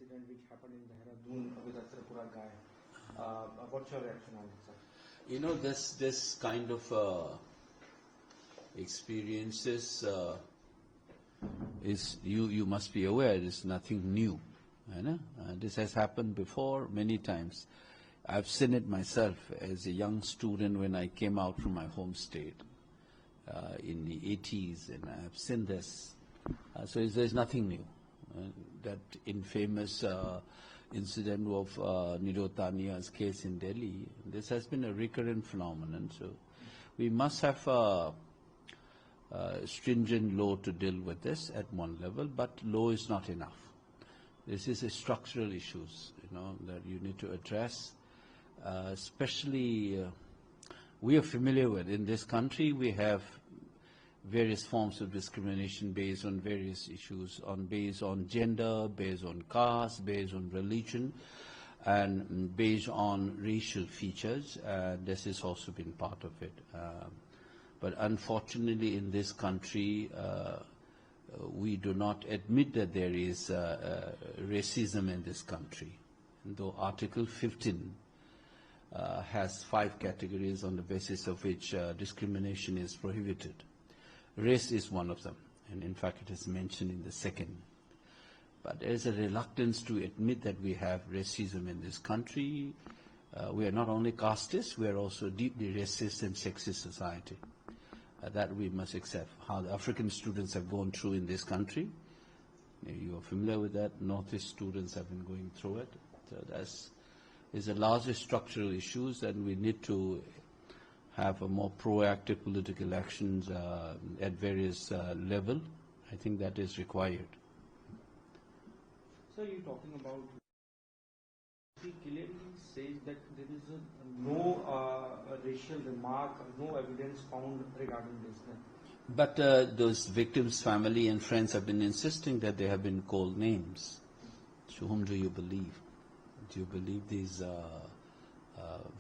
incident which happened in Dehradun with a Tripura guy. What's your reaction on it, sir? You know, this kind of experiences is you must be aware it's nothing new. You know? This has happened before many times. I've seen it myself as a young student when I came out from my home state in the 80s, and I've seen this. So there's nothing new. That infamous incident of Nirotania's case in Delhi, this has been a recurrent phenomenon. So we must have a stringent law to deal with this at one level, but law is not enough. This is a structural issues, you know, that you need to address. Especially, we are familiar with. In this country, we have various forms of discrimination based on various issues, based on gender, based on caste, based on religion, and based on racial features. This has also been part of it. But unfortunately, in this country, we do not admit that there is racism in this country. Though Article 15 has 5 categories on the basis of which discrimination is prohibited. Race is one of them, and in fact it is mentioned in the second. But there is a reluctance to admit that we have racism in this country. We are not only casteist, we are also deeply racist and sexist society. That we must accept. How the African students have gone through in this country, you are familiar with that. Northeast students have been going through it. So that's is the largest structural issues, and we need to have a more proactive political actions at various level. I think that is required. So you're talking about, he clearly says that there is no racial remark, no evidence found regarding this. But those victims' family and friends have been insisting that they have been called names. To whom do you believe? Do you believe these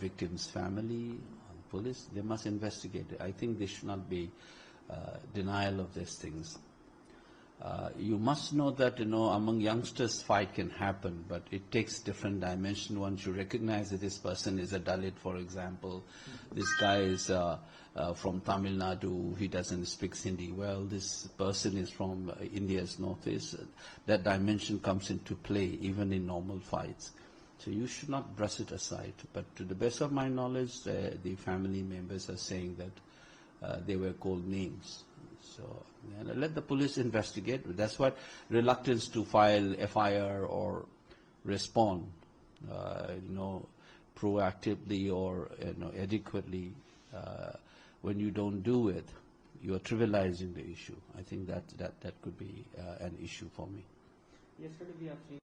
victims' family, police? They must investigate it. I think there should not be denial of these things. You must know that, you know, among youngsters fight can happen, but it takes different dimension. Once you recognize that this person is a Dalit, for example, this guy is from Tamil Nadu, he doesn't speak Hindi well, this person is from India's northeast, that dimension comes into play even in normal fights. So you should not brush it aside. But to the best of my knowledge, the family members are saying that they were called names. So let the police investigate. That's what reluctance to file FIR or respond, proactively or adequately. When you don't do it, you are trivializing the issue. I think that could be an issue for me. Yesterday we have seen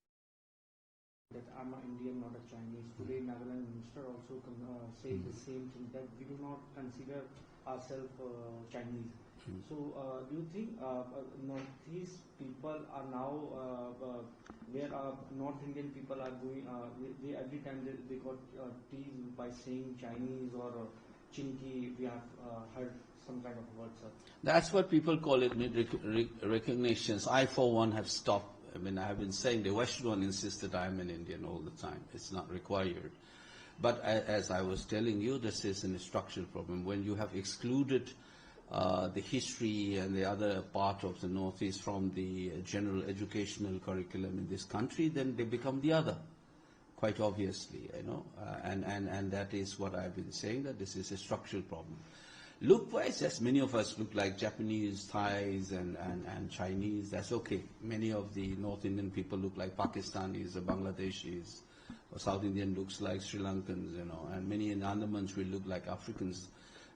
that I'm an Indian, not a Chinese. Today Nagaland minister also says the same thing, that we do not consider ourselves Chinese. So do you think Northeast people are now, where North Indian people are going, they every time they got teased by saying Chinese or Chinki, we have heard some kind of words, sir? That's what people call it, recognitions. I, for one, have stopped. I mean, I have been saying the West one insists that I am an Indian all the time. It's not required. But as I was telling you, this is a structural problem. When you have excluded the history and the other part of the Northeast from the general educational curriculum in this country, then they become the other, quite obviously, and that is what I've been saying, that this is a structural problem. Look-wise, yes, many of us look like Japanese, Thais, and Chinese. That's okay. Many of the North Indian people look like Pakistanis or Bangladeshis, or South Indian looks like Sri Lankans, and many in Andamans will look like Africans.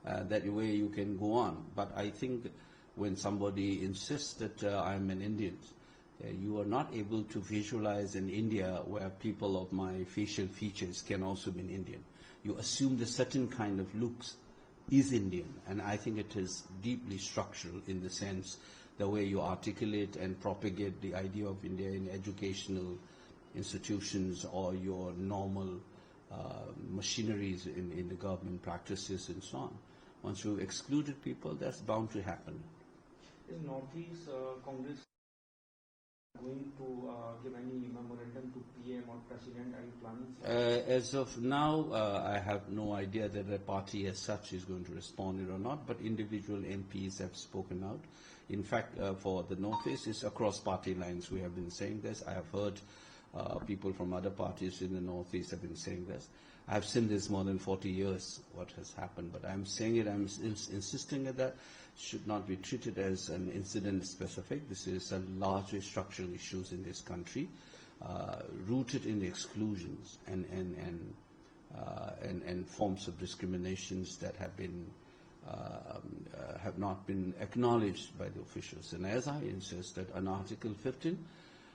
That way you can go on. But I think when somebody insists that I'm an Indian, you are not able to visualize in India where people of my facial features can also be Indian. You assume the certain kind of looks is Indian, and I think it is deeply structural in the sense the way you articulate and propagate the idea of India in educational institutions or your normal machineries in the government practices and so on. Once you've excluded people, that's bound to happen. Is Northeast Congress going to give any memorandum to PM or President? Are you planning? As of now, I have no idea that the party as such is going to respond it or not, but individual MPs have spoken out. In fact, for the Northeast, it's across party lines. We have been saying this. I have heard people from other parties in the Northeast have been saying this. I have seen this more than 40 years, what has happened, but I'm saying it, I'm insisting that that should not be treated as an incident specific. This is a largely structural issues in this country, rooted in the exclusions and forms of discriminations that have been have not been acknowledged by the officials. And as I insist that on Article 15,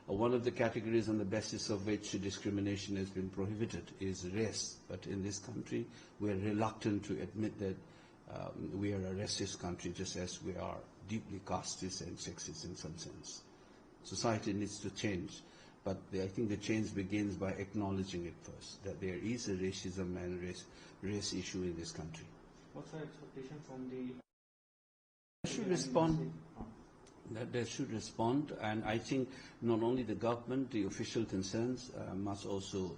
one of the categories on the basis of which discrimination has been prohibited is race. But in this country, we are reluctant to admit that we are a racist country, just as we are deeply casteist and sexist in some sense. Society needs to change, but I think the change begins by acknowledging it first, that there is a racism and race issue in this country. What's our expectation from the... They should respond. That they should respond, and I think not only the government, the official concerns must also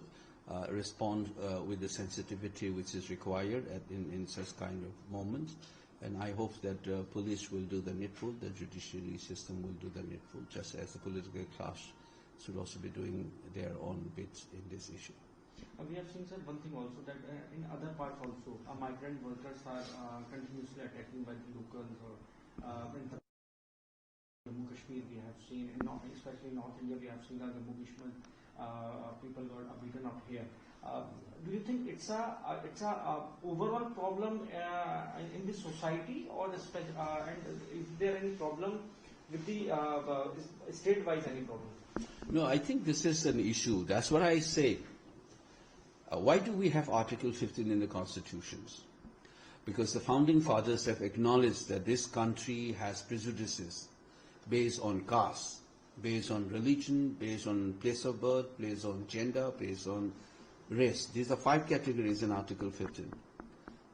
respond with the sensitivity which is required in such kind of moments. And I hope that police will do the needful, the judiciary system will do the needful, just as the political class should also be doing their own bits in this issue. We have seen, sir, one thing also that in other parts also, migrant workers are continuously attacking by the locals, or in Jammu Kashmir we have seen, especially in North India we have seen that Jammu Kashmir people got beaten up here. Do you think it's a overall problem in the society, or and is there any problem with the state-wise any problem? No, I think this is an issue. That's what I say. Why do we have Article 15 in the constitutions? Because the founding fathers have acknowledged that this country has prejudices based on caste, based on religion, based on place of birth, based on gender, based on race. These are 5 categories in Article 15.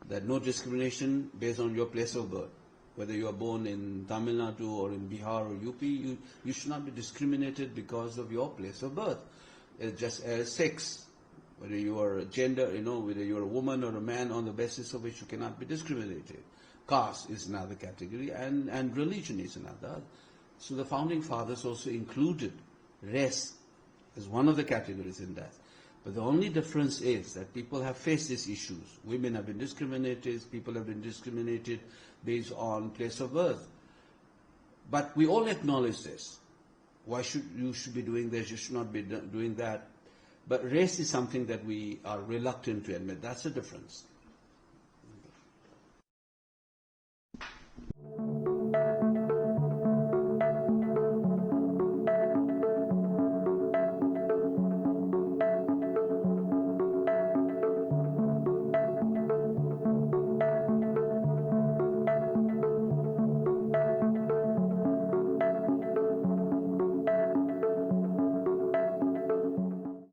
That no discrimination based on your place of birth. Whether you are born in Tamil Nadu or in Bihar or UP, you should not be discriminated because of your place of birth. Just as sex, whether you are a gender, whether you are a woman or a man, on the basis of which you cannot be discriminated. Caste is another category, and religion is another. So the founding fathers also included race as one of the categories in that. But the only difference is that people have faced these issues. Women have been discriminated, people have been discriminated based on place of birth. But we all acknowledge this. Why should you be doing this, you should not be doing that. But race is something that we are reluctant to admit. That's the difference.